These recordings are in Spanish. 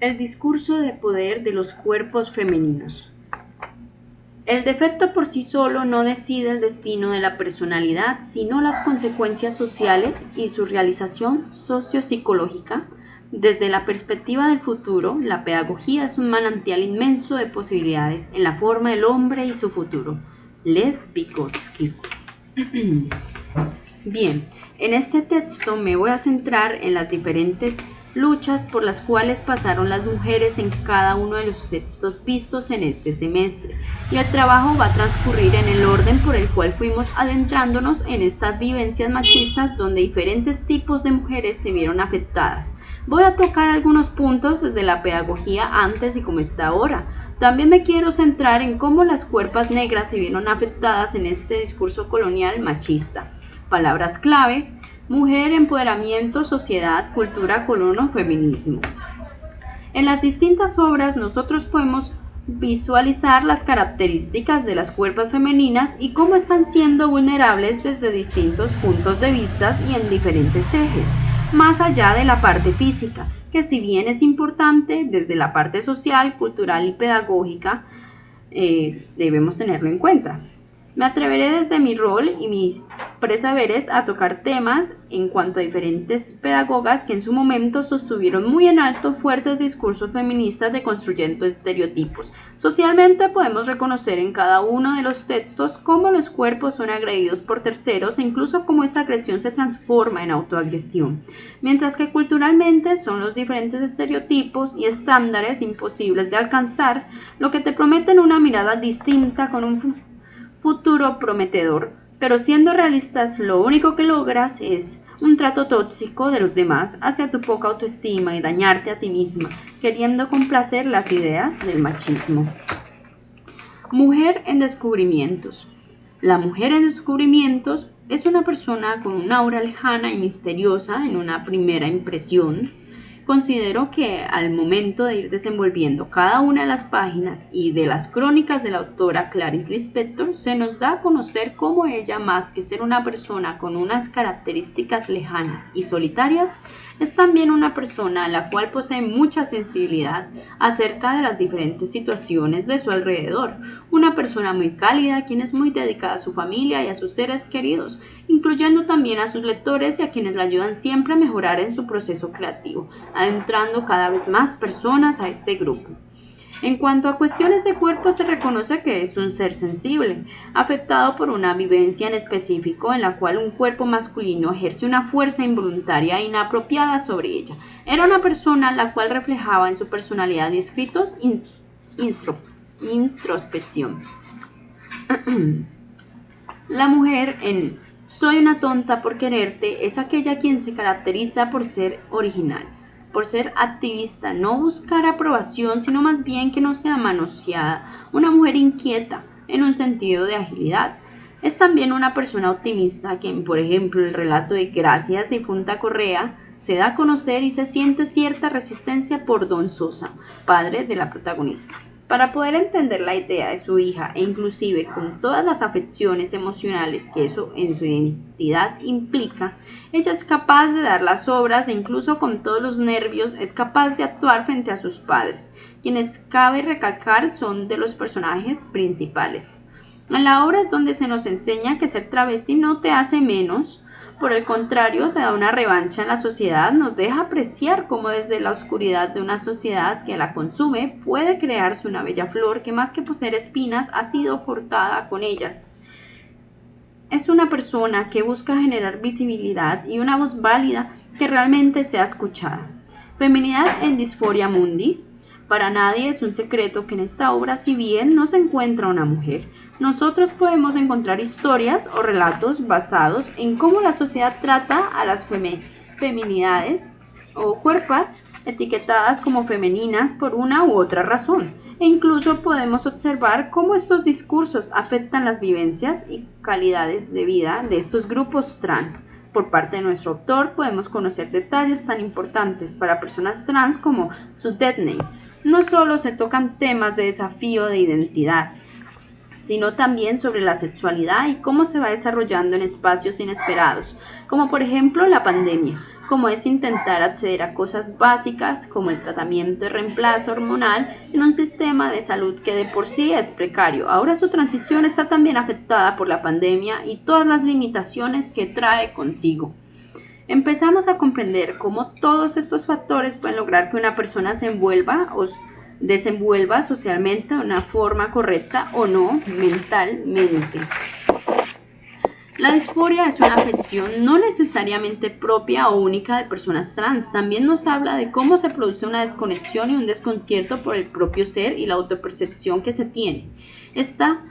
El discurso de poder de los cuerpos femeninos. El defecto por sí solo no decide el destino de la personalidad, sino las consecuencias sociales y su realización sociopsicológica. Desde la perspectiva del futuro, la pedagogía es un manantial inmenso de posibilidades en la forma del hombre y su futuro. Lev Vygotsky. Bien, en este texto me voy a centrar en las diferentes luchas por las cuales pasaron las mujeres en cada uno de los textos vistos en este semestre, y el trabajo va a transcurrir en el orden por el cual fuimos adentrándonos en estas vivencias machistas donde diferentes tipos de mujeres se vieron afectadas. Voy a tocar algunos puntos desde la pedagogía antes y como está ahora. También me quiero centrar en cómo las cuerpas negras se vieron afectadas en este discurso colonial machista. Palabras clave: mujer, empoderamiento, sociedad, cultura, colono, feminismo. En las distintas obras nosotros podemos visualizar las características de las cuerpas femeninas y cómo están siendo vulnerables desde distintos puntos de vista y en diferentes ejes, más allá de la parte física, que si bien es importante desde la parte social, cultural y pedagógica, debemos tenerlo en cuenta. Me atreveré desde mi rol y mis presaberes a tocar temas en cuanto a diferentes pedagogas que en su momento sostuvieron muy en alto fuertes discursos feministas deconstruyendo estereotipos. Socialmente podemos reconocer en cada uno de los textos cómo los cuerpos son agredidos por terceros e incluso cómo esta agresión se transforma en autoagresión, mientras que culturalmente son los diferentes estereotipos y estándares imposibles de alcanzar, lo que te prometen una mirada distinta con un futuro prometedor, pero siendo realistas lo único que logras es un trato tóxico de los demás hacia tu poca autoestima y dañarte a ti misma, queriendo complacer las ideas del machismo. Mujer en descubrimientos. La mujer en descubrimientos es una persona con una aura lejana y misteriosa en una primera impresión. Considero que al momento de ir desenvolviendo cada una de las páginas y de las crónicas de la autora Clarice Lispector, se nos da a conocer cómo ella, más que ser una persona con unas características lejanas y solitarias, es también una persona a la cual posee mucha sensibilidad acerca de las diferentes situaciones de su alrededor, una persona muy cálida, quien es muy dedicada a su familia y a sus seres queridos, incluyendo también a sus lectores y a quienes la ayudan siempre a mejorar en su proceso creativo, adentrando cada vez más personas a este grupo. En cuanto a cuestiones de cuerpo, se reconoce que es un ser sensible, afectado por una vivencia en específico en la cual un cuerpo masculino ejerce una fuerza involuntaria e inapropiada sobre ella. Era una persona la cual reflejaba en su personalidad y escritos introspección. La mujer en Soy una tonta por quererte es aquella quien se caracteriza por ser original, por ser activista, no buscar aprobación, sino más bien que no sea manoseada, una mujer inquieta en un sentido de agilidad. Es también una persona optimista, quien, por ejemplo, el relato de Gracias difunta Correa se da a conocer y se siente cierta resistencia por Don Sosa, padre de la protagonista. Para poder entender la idea de su hija e inclusive con todas las afecciones emocionales que eso en su identidad implica, ella es capaz de dar las obras e incluso con todos los nervios es capaz de actuar frente a sus padres, quienes cabe recalcar son de los personajes principales. En la obra es donde se nos enseña que ser travesti no te hace menos, por el contrario, te da una revancha en la sociedad, nos deja apreciar cómo desde la oscuridad de una sociedad que la consume puede crearse una bella flor que más que poseer espinas ha sido cortada con ellas. Es una persona que busca generar visibilidad y una voz válida que realmente sea escuchada. Feminidad en Disforia Mundi. Para nadie es un secreto que en esta obra, si bien no se encuentra una mujer, nosotros podemos encontrar historias o relatos basados en cómo la sociedad trata a las feminidades o cuerpos etiquetadas como femeninas por una u otra razón. E incluso podemos observar cómo estos discursos afectan las vivencias y calidades de vida de estos grupos trans. Por parte de nuestro autor podemos conocer detalles tan importantes para personas trans como su death name. No solo se tocan temas de desafío de identidad, sino también sobre la sexualidad y cómo se va desarrollando en espacios inesperados, como por ejemplo la pandemia, como es intentar acceder a cosas básicas como el tratamiento de reemplazo hormonal en un sistema de salud que de por sí es precario. Ahora su transición está también afectada por la pandemia y todas las limitaciones que trae consigo. Empezamos a comprender cómo todos estos factores pueden lograr que una persona se envuelva o desenvuelva socialmente de una forma correcta o no mentalmente. La disforia es una afección no necesariamente propia o única de personas trans. También nos habla de cómo se produce una desconexión y un desconcierto por el propio ser y la autopercepción que se tiene. Esta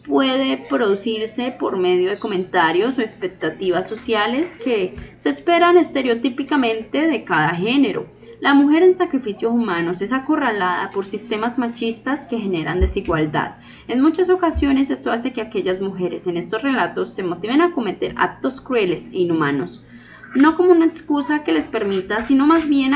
puede producirse por medio de comentarios o expectativas sociales que se esperan estereotípicamente de cada género. La mujer en sacrificios humanos es acorralada por sistemas machistas que generan desigualdad. En muchas ocasiones esto hace que aquellas mujeres en estos relatos se motiven a cometer actos crueles e inhumanos, no como una excusa que les permita, sino más bien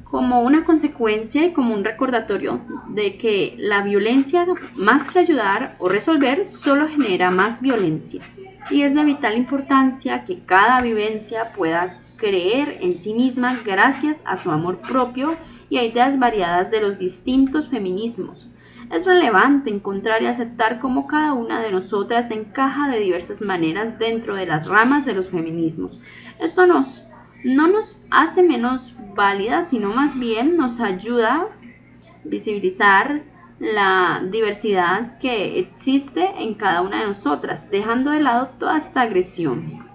como una consecuencia y como un recordatorio de que la violencia, más que ayudar o resolver, solo genera más violencia. Y es de vital importancia que cada vivencia pueda creer en sí misma gracias a su amor propio y a ideas variadas de los distintos feminismos. Es relevante encontrar y aceptar cómo cada una de nosotras encaja de diversas maneras dentro de las ramas de los feminismos. Esto no nos hace menos válidas, sino más bien nos ayuda a visibilizar la diversidad que existe en cada una de nosotras, dejando de lado toda esta agresión.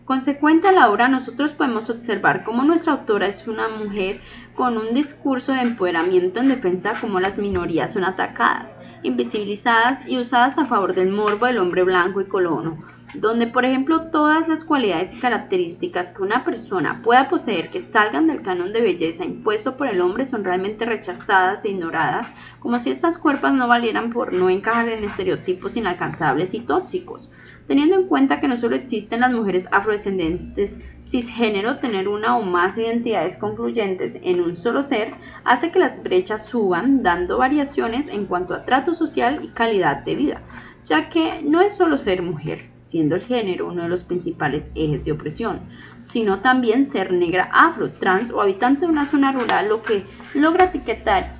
Consecuente a la obra, nosotros podemos observar cómo nuestra autora es una mujer con un discurso de empoderamiento en defensa de cómo las minorías son atacadas, invisibilizadas y usadas a favor del morbo del hombre blanco y colono, donde por ejemplo todas las cualidades y características que una persona pueda poseer que salgan del canon de belleza impuesto por el hombre son realmente rechazadas e ignoradas, como si estas cuerpos no valieran por no encajar en estereotipos inalcanzables y tóxicos. Teniendo en cuenta que no solo existen las mujeres afrodescendientes cisgénero, tener una o más identidades confluyentes en un solo ser hace que las brechas suban, dando variaciones en cuanto a trato social y calidad de vida, ya que no es solo ser mujer, siendo el género uno de los principales ejes de opresión, sino también ser negra, afro, trans o habitante de una zona rural, lo que logra etiquetar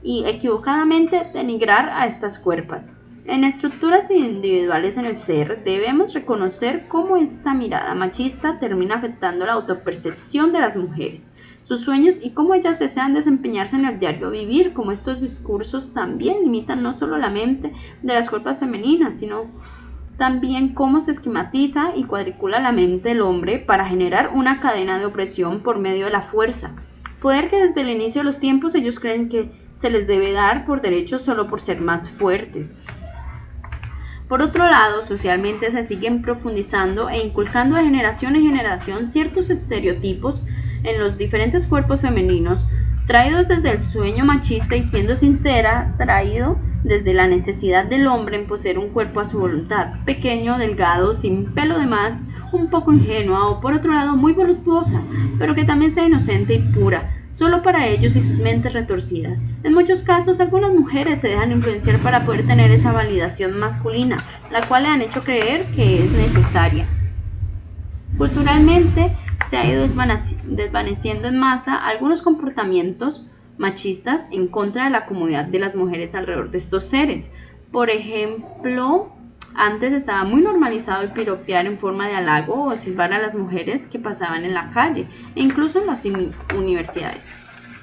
y equivocadamente denigrar a estas cuerpos. En estructuras individuales en el ser, debemos reconocer cómo esta mirada machista termina afectando la autopercepción de las mujeres, sus sueños y cómo ellas desean desempeñarse en el diario vivir, como estos discursos también limitan no solo la mente de las cuerpos femeninas, sino también cómo se esquematiza y cuadricula la mente del hombre para generar una cadena de opresión por medio de la fuerza. Poder que desde el inicio de los tiempos ellos creen que se les debe dar por derecho solo por ser más fuertes. Por otro lado, socialmente se siguen profundizando e inculcando de generación en generación ciertos estereotipos en los diferentes cuerpos femeninos, traídos desde el sueño machista y, siendo sincera, traído desde la necesidad del hombre en poseer un cuerpo a su voluntad, pequeño, delgado, sin pelo de más, un poco ingenua o por otro lado muy voluptuosa, pero que también sea inocente y pura, solo para ellos y sus mentes retorcidas. En muchos casos, algunas mujeres se dejan influenciar para poder tener esa validación masculina, la cual le han hecho creer que es necesaria. Culturalmente, se ha ido desvaneciendo en masa algunos comportamientos machistas en contra de la comodidad de las mujeres alrededor de estos seres. Por ejemplo, antes estaba muy normalizado el piropear en forma de halago o silbar a las mujeres que pasaban en la calle, e incluso en las universidades.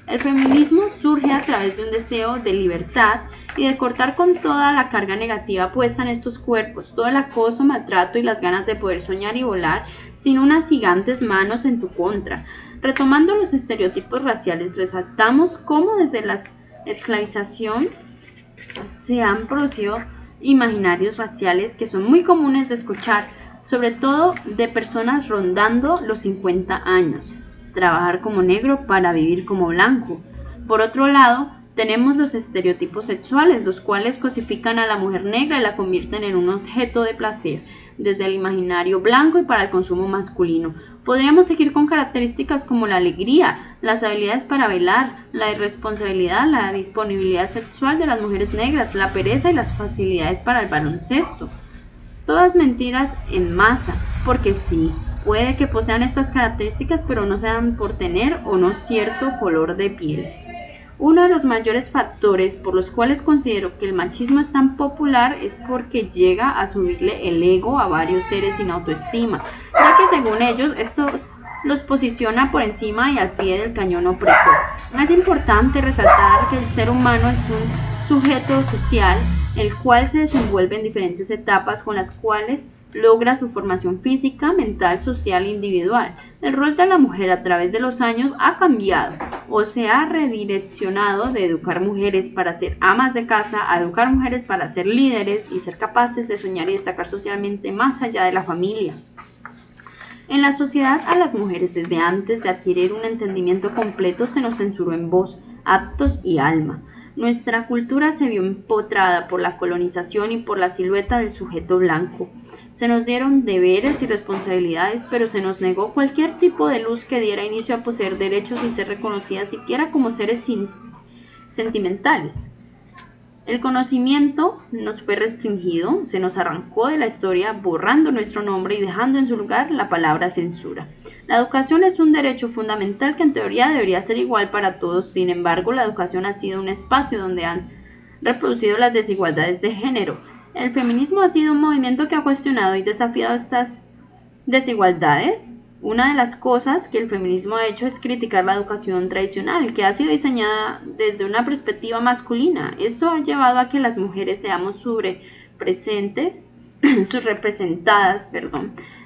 El feminismo surge a través de un deseo de libertad y de cortar con toda la carga negativa puesta en estos cuerpos, todo el acoso, maltrato y las ganas de poder soñar y volar sin unas gigantes manos en tu contra. Retomando los estereotipos raciales, resaltamos cómo desde la esclavización se han producido imaginarios raciales que son muy comunes de escuchar, sobre todo de personas rondando los 50 años. Trabajar como negro para vivir como blanco. Por otro lado, tenemos los estereotipos sexuales, los cuales cosifican a la mujer negra y la convierten en un objeto de placer, desde el imaginario blanco y para el consumo masculino. Podríamos seguir con características como la alegría, las habilidades para bailar, la irresponsabilidad, la disponibilidad sexual de las mujeres negras, la pereza y las facilidades para el baloncesto. Todas mentiras en masa, porque sí, Puede que posean estas características, pero no sean por tener o no cierto color de piel. Uno de los mayores factores por los cuales considero que el machismo es tan popular es porque llega a subirle el ego a varios seres sin autoestima, ya que según ellos esto los posiciona por encima y al pie del cañón opresor. Es importante resaltar que el ser humano es un sujeto social, el cual se desenvuelve en diferentes etapas con las cuales logra su formación física, mental, social e individual. El rol de la mujer a través de los años ha cambiado o se ha redireccionado de educar mujeres para ser amas de casa a educar mujeres para ser líderes y ser capaces de soñar y destacar socialmente más allá de la familia. En la sociedad a las mujeres desde antes de adquirir un entendimiento completo se nos censuró en voz, actos y alma. Nuestra cultura se vio empotrada por la colonización y por la silueta del sujeto blanco. Se nos dieron deberes y responsabilidades, pero se nos negó cualquier tipo de luz que diera inicio a poseer derechos y ser reconocidas siquiera como seres sentimentales. El conocimiento nos fue restringido, se nos arrancó de la historia borrando nuestro nombre y dejando en su lugar la palabra censura. La educación es un derecho fundamental que en teoría debería ser igual para todos, sin embargo la educación ha sido un espacio donde han reproducido las desigualdades de género. El feminismo ha sido un movimiento que ha cuestionado y desafiado estas desigualdades. Una de las cosas que el feminismo ha hecho es criticar la educación tradicional, que ha sido diseñada desde una perspectiva masculina. Esto ha llevado a que las mujeres seamos subrepresentadas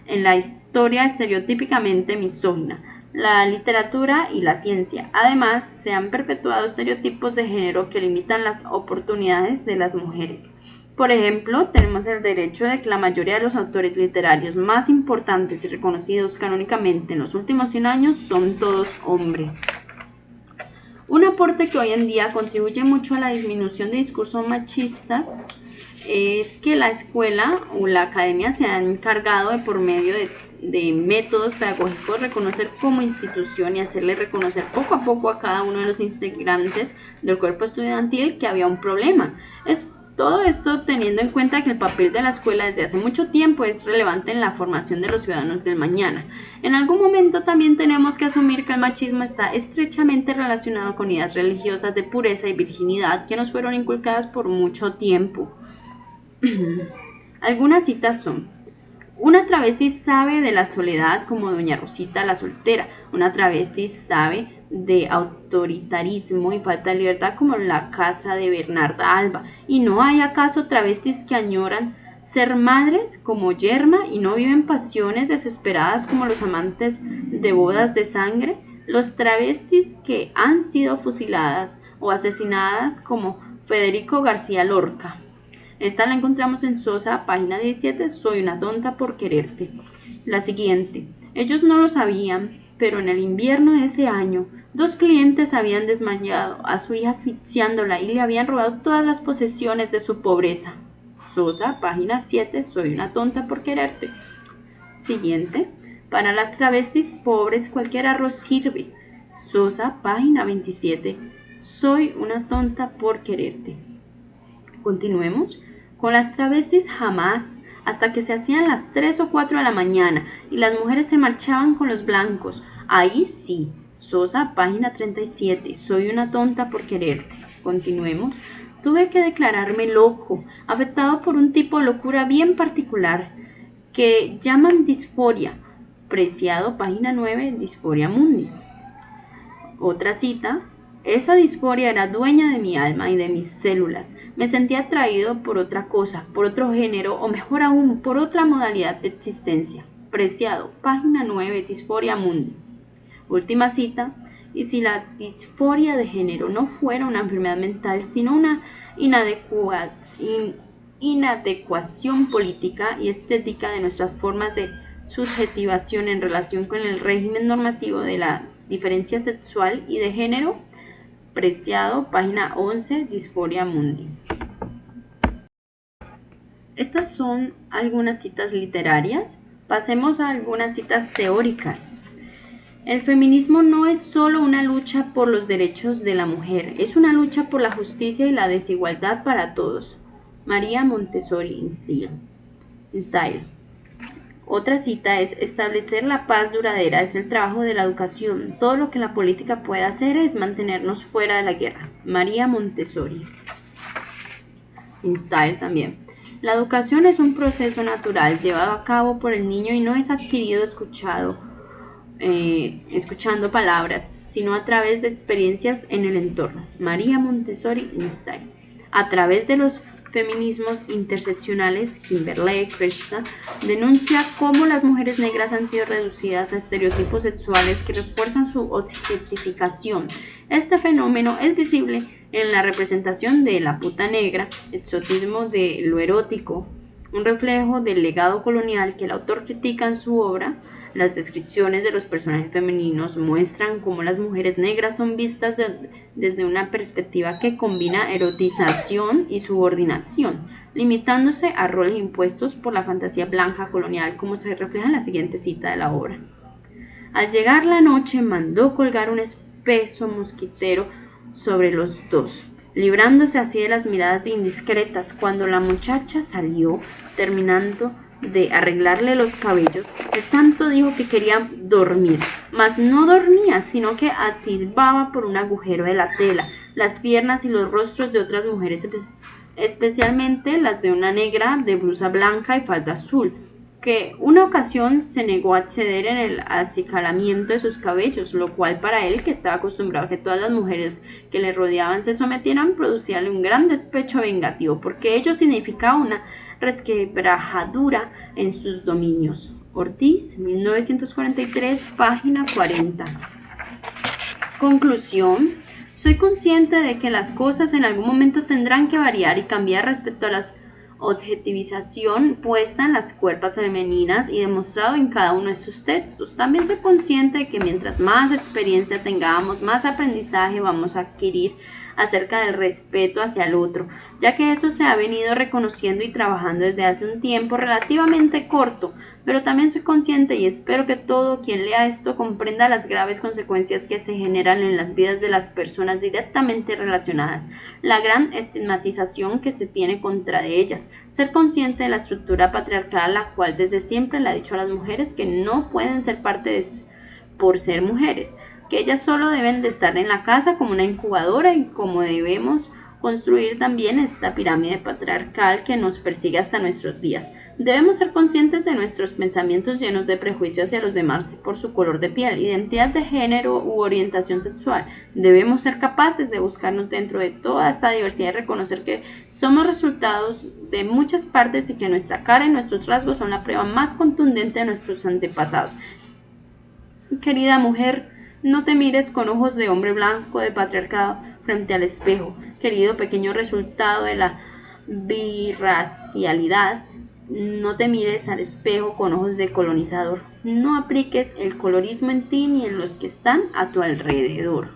en la historia estereotípicamente misógina, la literatura y la ciencia. Además, se han perpetuado estereotipos de género que limitan las oportunidades de las mujeres. Por ejemplo, tenemos el derecho de que la mayoría de los autores literarios más importantes y reconocidos canónicamente en los últimos 100 años son todos hombres. Un aporte que hoy en día contribuye mucho a la disminución de discursos machistas es que la escuela o la academia se han encargado de, por medio de métodos pedagógicos, reconocer como institución y hacerle reconocer poco a poco a cada uno de los integrantes del cuerpo estudiantil que había un problema. Todo esto teniendo en cuenta que el papel de la escuela desde hace mucho tiempo es relevante en la formación de los ciudadanos del mañana. En algún momento también tenemos que asumir que el machismo está estrechamente relacionado con ideas religiosas de pureza y virginidad que nos fueron inculcadas por mucho tiempo. Algunas citas son: una travesti sabe de la soledad como doña Rosita la soltera. Una travesti sabe de autoritarismo y falta de libertad como la casa de Bernarda Alba. ¿Y no hay acaso travestis que añoran ser madres como Yerma y no viven pasiones desesperadas como los amantes de bodas de sangre? Los travestis que han sido fusiladas o asesinadas como Federico García Lorca. Esta la encontramos en Sosa, página 17, Soy una tonta por quererte. La siguiente: ellos no lo sabían, pero en el invierno de ese año, 2 clientes habían desmayado a su hija asfixiándola y le habían robado todas las posesiones de su pobreza. Sosa, página 7, Soy una tonta por quererte. Siguiente: para las travestis pobres cualquier arroz sirve. Sosa, página 27, Soy una tonta por quererte. Continuemos. Con las travestis jamás, hasta que se hacían las 3 o 4 de la mañana y las mujeres se marchaban con los blancos. Ahí sí. Sosa, página 37, Soy una tonta por quererte. Continuemos. Tuve que declararme loco, afectado por un tipo de locura bien particular que llaman disforia. Preciado, página 9, Disforia Mundi. Otra cita: esa disforia era dueña de mi alma y de mis células. Me sentía atraído por otra cosa, por otro género o mejor aún, por otra modalidad de existencia. Preciado, página 9, Disforia Mundi. Última cita: y si la disforia de género no fuera una enfermedad mental, sino una inadecuación política y estética de nuestras formas de subjetivación en relación con el régimen normativo de la diferencia sexual y de género. Preciado, página 11, Disforia Mundi. Estas son algunas citas literarias. Pasemos a algunas citas teóricas. El feminismo no es solo una lucha por los derechos de la mujer, es una lucha por la justicia y la desigualdad para todos. María Montessori Style. Otra cita es: establecer la paz duradera es el trabajo de la educación. Todo lo que la política puede hacer es mantenernos fuera de la guerra. María Montessori. InStyle también. La educación es un proceso natural llevado a cabo por el niño y no es adquirido escuchando palabras, sino a través de experiencias en el entorno. María Montessori InStyle. A través de los feminismos interseccionales, Kimberlé Crenshaw denuncia cómo las mujeres negras han sido reducidas a estereotipos sexuales que refuerzan su objetificación. Este fenómeno es visible en la representación de la puta negra, exotismo de lo erótico, un reflejo del legado colonial que el autor critica en su obra. Las descripciones de los personajes femeninos muestran cómo las mujeres negras son vistas desde una perspectiva que combina erotización y subordinación, limitándose a roles impuestos por la fantasía blanca colonial, como se refleja en la siguiente cita de la obra. Al llegar la noche, mandó colgar un espeso mosquitero sobre los dos, librándose así de las miradas indiscretas. Cuando la muchacha salió, terminando de arreglarle los cabellos, el santo dijo que quería dormir, mas no dormía, sino que atisbaba por un agujero de la tela las piernas y los rostros de otras mujeres, especialmente las de una negra de blusa blanca y falda azul, que una ocasión se negó a acceder en el acicalamiento de sus cabellos, lo cual para él, que estaba acostumbrado a que todas las mujeres que le rodeaban se sometieran, producíale un gran despecho vengativo, porque ello significaba una resquebrajadura en sus dominios. Ortiz, 1943, página 40. Conclusión. Soy consciente de que las cosas en algún momento tendrán que variar y cambiar respecto a la objetivización puesta en las cuerpos femeninas y demostrado en cada uno de sus textos. También soy consciente de que mientras más experiencia tengamos, más aprendizaje vamos a adquirir acerca del respeto hacia el otro, ya que esto se ha venido reconociendo y trabajando desde hace un tiempo relativamente corto, pero también soy consciente y espero que todo quien lea esto comprenda las graves consecuencias que se generan en las vidas de las personas directamente relacionadas, la gran estigmatización que se tiene contra de ellas, ser consciente de la estructura patriarcal, la cual desde siempre le ha dicho a las mujeres que no pueden ser parte por ser mujeres, que ellas solo deben de estar en la casa como una incubadora y como debemos construir también esta pirámide patriarcal que nos persigue hasta nuestros días. Debemos ser conscientes de nuestros pensamientos llenos de prejuicios hacia los demás por su color de piel, identidad de género u orientación sexual. Debemos ser capaces de buscarnos dentro de toda esta diversidad y reconocer que somos resultados de muchas partes y que nuestra cara y nuestros rasgos son la prueba más contundente de nuestros antepasados. Querida mujer, no te mires con ojos de hombre blanco de patriarcado frente al espejo. Querido pequeño resultado de la birracialidad, no te mires al espejo con ojos de colonizador. No apliques el colorismo en ti ni en los que están a tu alrededor.